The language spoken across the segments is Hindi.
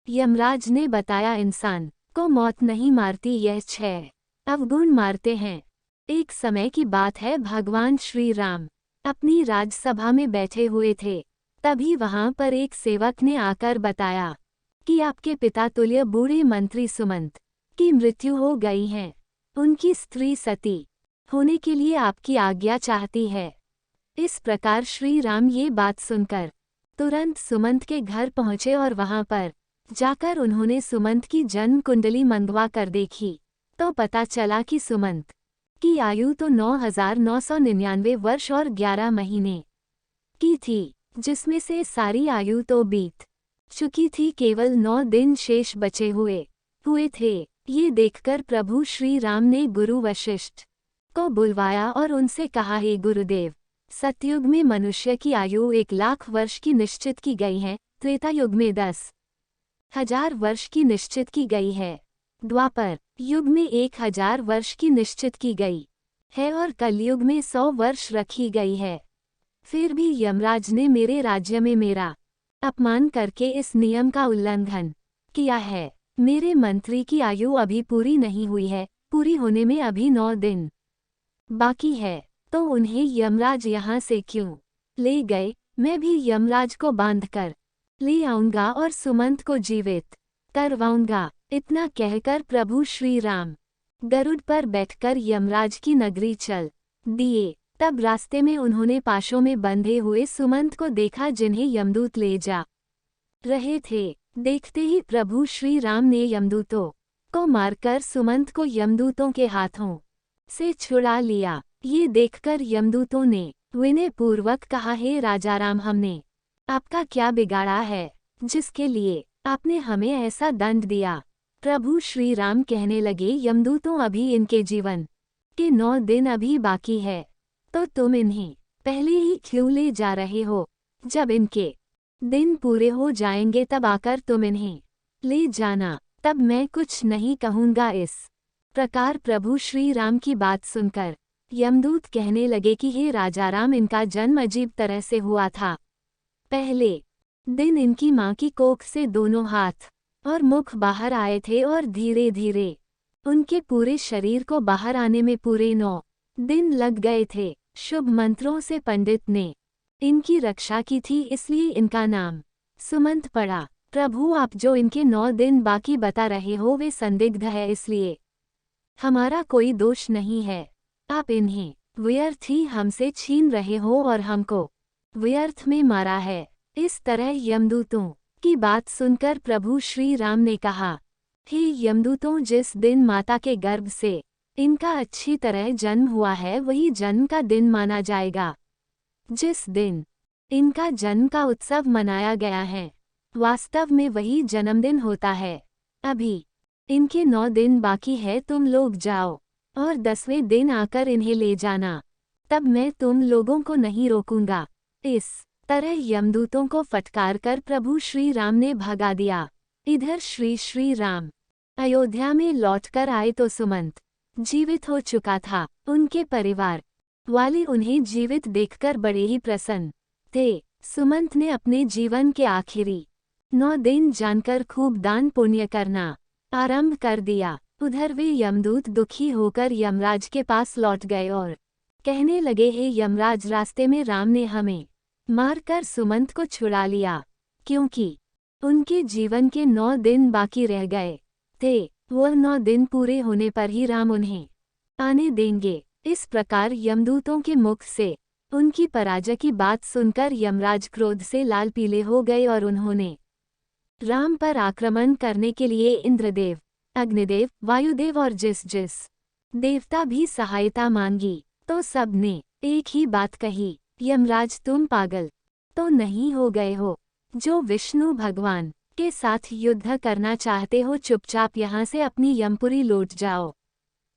यमराज ने बताया, इंसान को मौत नहीं मारती, यह 6 अवगुण मारते हैं। एक समय की बात है, भगवान श्री राम अपनी राजसभा में बैठे हुए थे। तभी वहां पर एक सेवक ने आकर बताया कि आपके पिता तुल्य बूढ़े मंत्री सुमंत की मृत्यु हो गई है। उनकी स्त्री सती होने के लिए आपकी आज्ञा चाहती है। इस प्रकार श्री राम ये बात सुनकर तुरंत सुमंत के घर पहुंचे और वहां पर जाकर उन्होंने सुमंत की जन्म कुंडली मंगवा कर देखी तो पता चला कि सुमंत की आयु तो 9,999 वर्ष और 11 महीने की थी, जिसमें से सारी आयु तो बीत चुकी थी, केवल 9 दिन शेष बचे हुए थे। ये देखकर प्रभु श्री राम ने गुरु वशिष्ठ को बुलवाया और उनसे कहा, हे गुरुदेव, सतयुग में मनुष्य की आयु 1,00,000 वर्ष की निश्चित की गई है, त्रेता युग में 10,000 वर्ष की निश्चित की गई है, द्वापर युग में 1,000 वर्ष की निश्चित की गई है और कलयुग में 100 वर्ष रखी गई है। फिर भी यमराज ने मेरे राज्य में मेरा अपमान करके इस नियम का उल्लंघन किया है। मेरे मंत्री की आयु अभी पूरी नहीं हुई है, पूरी होने में अभी 9 दिन बाकी है, तो उन्हें यमराज यहाँ से क्यों ले गए? मैं भी यमराज को बांधकर ले आऊंगा और सुमंत को जीवित करवाऊंगा। इतना कहकर प्रभु श्री राम गरुड़ पर बैठकर यमराज की नगरी चल दिए। तब रास्ते में उन्होंने पाशों में बंधे हुए सुमंत को देखा, जिन्हें यमदूत ले जा रहे थे। देखते ही प्रभु श्री राम ने यमदूतों को मारकर सुमंत को यमदूतों के हाथों से छुड़ा लिया। ये देखकर यमदूतों ने विनय पूर्वक कहा, हे राजाराम, हमने आपका क्या बिगाड़ा है जिसके लिए आपने हमें ऐसा दंड दिया? प्रभु श्री राम कहने लगे, यमदूतों, अभी इनके जीवन के 9 दिन अभी बाकी है, तो तुम इन्हें पहले ही क्यों ले जा रहे हो? जब इनके दिन पूरे हो जाएंगे तब आकर तुम इन्हें ले जाना, तब मैं कुछ नहीं कहूँगा। इस प्रकार प्रभु श्री राम की बात सुनकर यमदूत कहने लगे कि हे राजाराम, इनका जन्म अजीब तरह से हुआ था। पहले दिन इनकी माँ की कोख से दोनों हाथ और मुख बाहर आए थे और धीरे धीरे उनके पूरे शरीर को बाहर आने में पूरे 9 दिन लग गए थे। शुभ मंत्रों से पंडित ने इनकी रक्षा की थी, इसलिए इनका नाम सुमंत पड़ा। प्रभु, आप जो इनके 9 दिन बाकी बता रहे हो वे संदिग्ध है, इसलिए हमारा कोई दोष नहीं है। आप इन्हें व्यर्थ ही हमसे छीन रहे हो और हमको व्यर्थ में मारा है। इस तरह यमदूतों की बात सुनकर प्रभु श्री राम ने कहा, हे यमदूतों, जिस दिन माता के गर्भ से इनका अच्छी तरह जन्म हुआ है वही जन्म का दिन माना जाएगा। जिस दिन इनका जन्म का उत्सव मनाया गया है, वास्तव में वही जन्मदिन होता है। अभी इनके 9 दिन बाकी है, तुम लोग जाओ और 10वें दिन आकर इन्हें ले जाना, तब मैं तुम लोगों को नहीं रोकूंगा। इस तरह यमदूतों को फटकार कर प्रभु श्री राम ने भगा दिया। इधर श्री राम अयोध्या में लौटकर आए तो सुमंत जीवित हो चुका था। उनके परिवार वाले उन्हें जीवित देखकर बड़े ही प्रसन्न थे। सुमंत ने अपने जीवन के आखिरी 9 दिन जानकर खूब दान पुण्य करना आरंभ कर दिया। उधर वे यमदूत दुखी होकर यमराज के पास लौट गए और कहने लगे, हे यमराज, रास्ते में राम ने हमें मारकर सुमंत को छुड़ा लिया, क्योंकि उनके जीवन के 9 दिन बाकी रह गए थे। वह 9 दिन पूरे होने पर ही राम उन्हें आने देंगे। इस प्रकार यमदूतों के मुख से उनकी पराजय की बात सुनकर यमराज क्रोध से लाल पीले हो गए और उन्होंने राम पर आक्रमण करने के लिए इंद्रदेव, अग्निदेव, वायुदेव और जिस जिस देवता भी सहायता मांगी, तो सब ने एक ही बात कही, यमराज, तुम पागल तो नहीं हो गए हो? जो विष्णु भगवान के साथ युद्ध करना चाहते हो, चुपचाप यहाँ से अपनी यमपुरी लौट जाओ।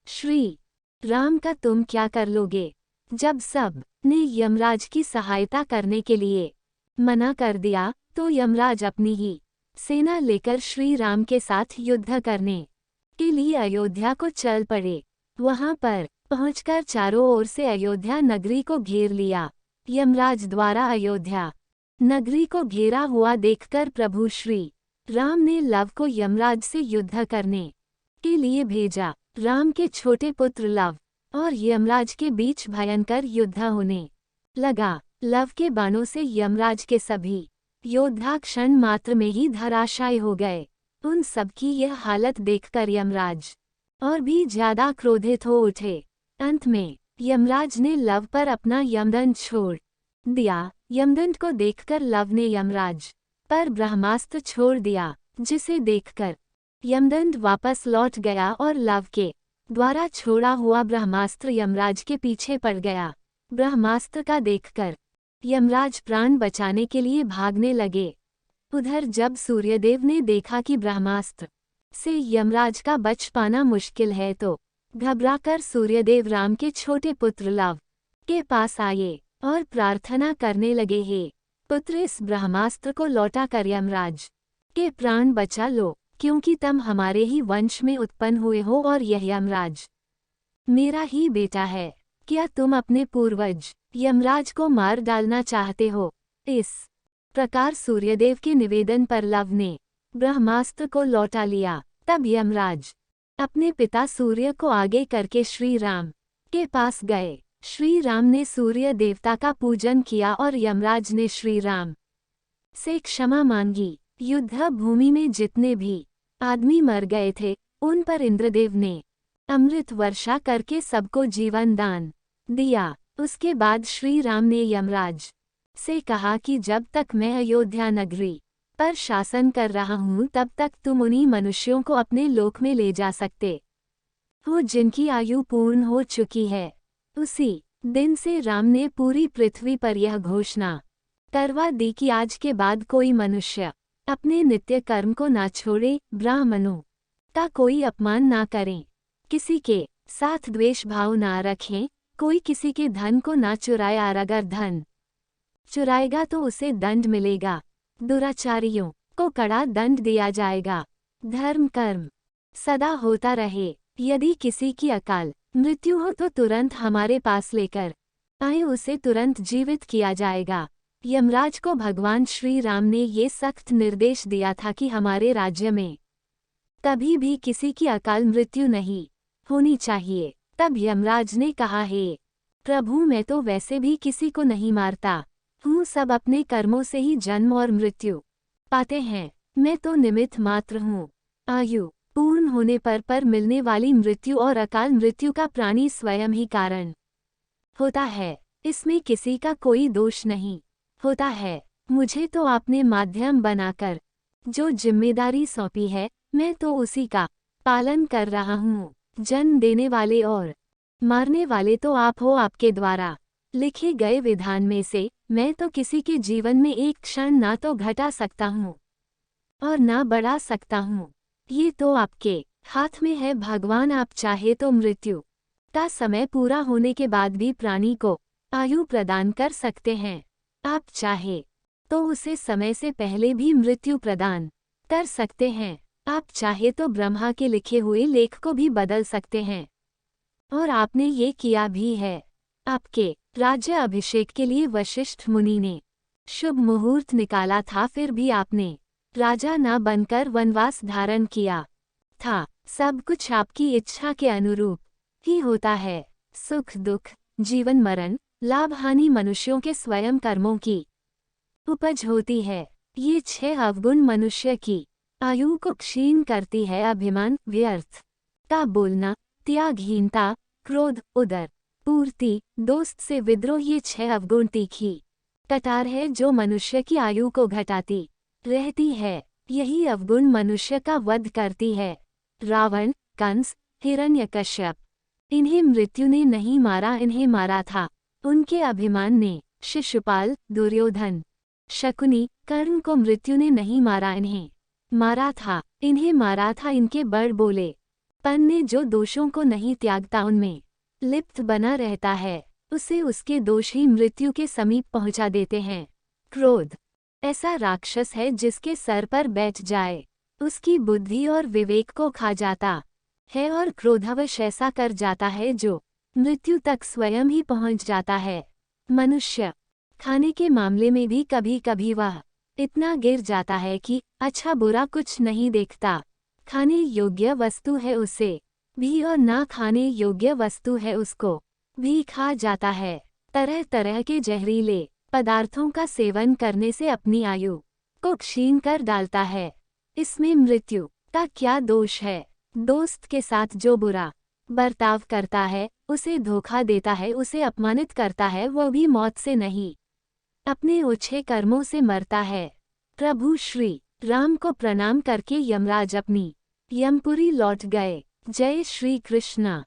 श्री राम का तुम क्या कर लोगे? जब सब ने यमराज की सहायता करने के लिए मना कर दिया तो यमराज अपनी ही सेना लेकर श्री राम के साथ युद्ध करने के लिए अयोध्या को चल पड़े। वहां पर पहुंचकर चारों ओर से अयोध्या नगरी को घेर लिया। यमराज द्वारा अयोध्या नगरी को घेरा हुआ देखकर प्रभु श्री राम ने लव को यमराज से युद्ध करने के लिए भेजा। राम के छोटे पुत्र लव और यमराज के बीच भयंकर युद्ध होने लगा। लव के बाणों से यमराज के सभी योद्धा क्षण मात्र में ही धराशायी हो गए। उन सबकी यह हालत देखकर यमराज और भी ज्यादा क्रोधित हो उठे। अंत में यमराज ने लव पर अपना यमदंड छोड़ दिया। यमदंड को देखकर लव ने यमराज पर ब्रह्मास्त्र छोड़ दिया, जिसे देखकर यमदंड वापस लौट गया और लव के द्वारा छोड़ा हुआ ब्रह्मास्त्र यमराज के पीछे पड़ गया। ब्रह्मास्त्र का देखकर यमराज प्राण बचाने के लिए भागने लगे। उधर जब सूर्यदेव ने देखा कि ब्रह्मास्त्र से यमराज का बच पाना मुश्किल है तो घबराकर सूर्यदेव राम के छोटे पुत्र लव के पास आए और प्रार्थना करने लगे, हे पुत्र, इस ब्रह्मास्त्र को लौटा कर यमराज के प्राण बचा लो, क्योंकि तुम हमारे ही वंश में उत्पन्न हुए हो और यह यमराज मेरा ही बेटा है। क्या तुम अपने पूर्वज यमराज को मार डालना चाहते हो? इस प्रकार सूर्यदेव के निवेदन पर लव ने ब्रह्मास्त्र को लौटा लिया। तब यमराज अपने पिता सूर्य को आगे करके श्री राम के पास गए। श्री राम ने सूर्य देवता का पूजन किया और यमराज ने श्री राम से क्षमा मांगी। युद्ध भूमि में जितने भी आदमी मर गए थे, उन पर इंद्रदेव ने अमृत वर्षा करके सबको जीवन दान दिया। उसके बाद श्री राम ने यमराज से कहा कि जब तक मैं अयोध्या नगरी पर शासन कर रहा हूँ, तब तक तुम उन्हीं मनुष्यों को अपने लोक में ले जा सकते हो जिनकी आयु पूर्ण हो चुकी है। उसी दिन से राम ने पूरी पृथ्वी पर यह घोषणा करवा दी कि आज के बाद कोई मनुष्य अपने नित्य कर्म को ना छोड़े, ब्राह्मणों का कोई अपमान ना करें, किसी के साथ द्वेष भाव ना रखें, कोई किसी के धन को ना चुराए, और अगर धन चुराएगा तो उसे दंड मिलेगा। दुराचारियों को कड़ा दंड दिया जाएगा। धर्म कर्म सदा होता रहे। यदि किसी की अकाल मृत्यु हो तो तुरंत हमारे पास लेकर आए, उसे तुरंत जीवित किया जाएगा। यमराज को भगवान श्री राम ने ये सख्त निर्देश दिया था कि हमारे राज्य में कभी भी किसी की अकाल मृत्यु नहीं होनी चाहिए। तब यमराज ने कहा, हे प्रभु, मैं तो वैसे भी किसी को नहीं मारता हूँ, सब अपने कर्मों से ही जन्म और मृत्यु पाते हैं। मैं तो निमित्त मात्र हूँ। आयु पूर्ण होने पर मिलने वाली मृत्यु और अकाल मृत्यु का प्राणी स्वयं ही कारण होता है, इसमें किसी का कोई दोष नहीं होता है। मुझे तो आपने माध्यम बनाकर जो जिम्मेदारी सौंपी है, मैं तो उसी का पालन कर रहा हूँ। जन्म देने वाले और मारने वाले तो आप हो। आपके द्वारा लिखे गए विधान में से मैं तो किसी के जीवन में एक क्षण ना तो घटा सकता हूँ और ना बढ़ा सकता हूँ। ये तो आपके हाथ में है भगवान। आप चाहे तो मृत्यु का समय पूरा होने के बाद भी प्राणी को आयु प्रदान कर सकते हैं। आप चाहे तो उसे समय से पहले भी मृत्यु प्रदान कर सकते हैं। आप चाहे तो ब्रह्मा के लिखे हुए लेख को भी बदल सकते हैं, और आपने ये किया भी है। आपके राज्य अभिषेक के लिए वशिष्ठ मुनि ने शुभ मुहूर्त निकाला था, फिर भी आपने राजा न बनकर वनवास धारण किया था। सब कुछ आपकी इच्छा के अनुरूप ही होता है। सुख दुख, जीवन मरण, लाभ हानि मनुष्यों के स्वयं कर्मों की उपज होती है। ये 6 अवगुण मनुष्य की आयु को क्षीण करती है। अभिमान, व्यर्थ का बोलना, त्यागहीनता, क्रोध, उदर पूर्ति, दोस्त से विद्रोह, ये 6 अवगुण तीखी कटार है जो मनुष्य की आयु को घटाती रहती है। यही अवगुण मनुष्य का वध करती है। रावण, कंस, हिरण्यकश्यप, इन्हें मृत्यु ने नहीं मारा, इन्हें मारा था उनके अभिमान ने। शिशुपाल, दुर्योधन, शकुनी, कर्ण को मृत्यु ने नहीं मारा, इन्हें मारा था। इन्हें मारा था इनके बड़ बोले पन ने। जो दोषों को नहीं त्यागता, उनमें लिप्त बना रहता है, उसे उसके दोष ही मृत्यु के समीप पहुंचा देते हैं। क्रोध ऐसा राक्षस है जिसके सर पर बैठ जाए, उसकी बुद्धि और विवेक को खा जाता है, और क्रोधवश ऐसा कर जाता है जो मृत्यु तक स्वयं ही पहुंच जाता है। मनुष्य खाने के मामले में भी कभी कभी वह इतना गिर जाता है कि अच्छा बुरा कुछ नहीं देखता। खाने योग्य वस्तु है उसे भी और ना खाने योग्य वस्तु है उसको भी खा जाता है। तरह तरह के जहरीले पदार्थों का सेवन करने से अपनी आयु को क्षीण कर डालता है। इसमें मृत्यु का क्या दोष है? दोस्त के साथ जो बुरा बर्ताव करता है, उसे धोखा देता है, उसे अपमानित करता है, वह भी मौत से नहीं अपने ओछे कर्मों से मरता है। प्रभु श्री राम को प्रणाम करके यमराज अपनी यमपुरी लौट गए। जय श्री कृष्ण।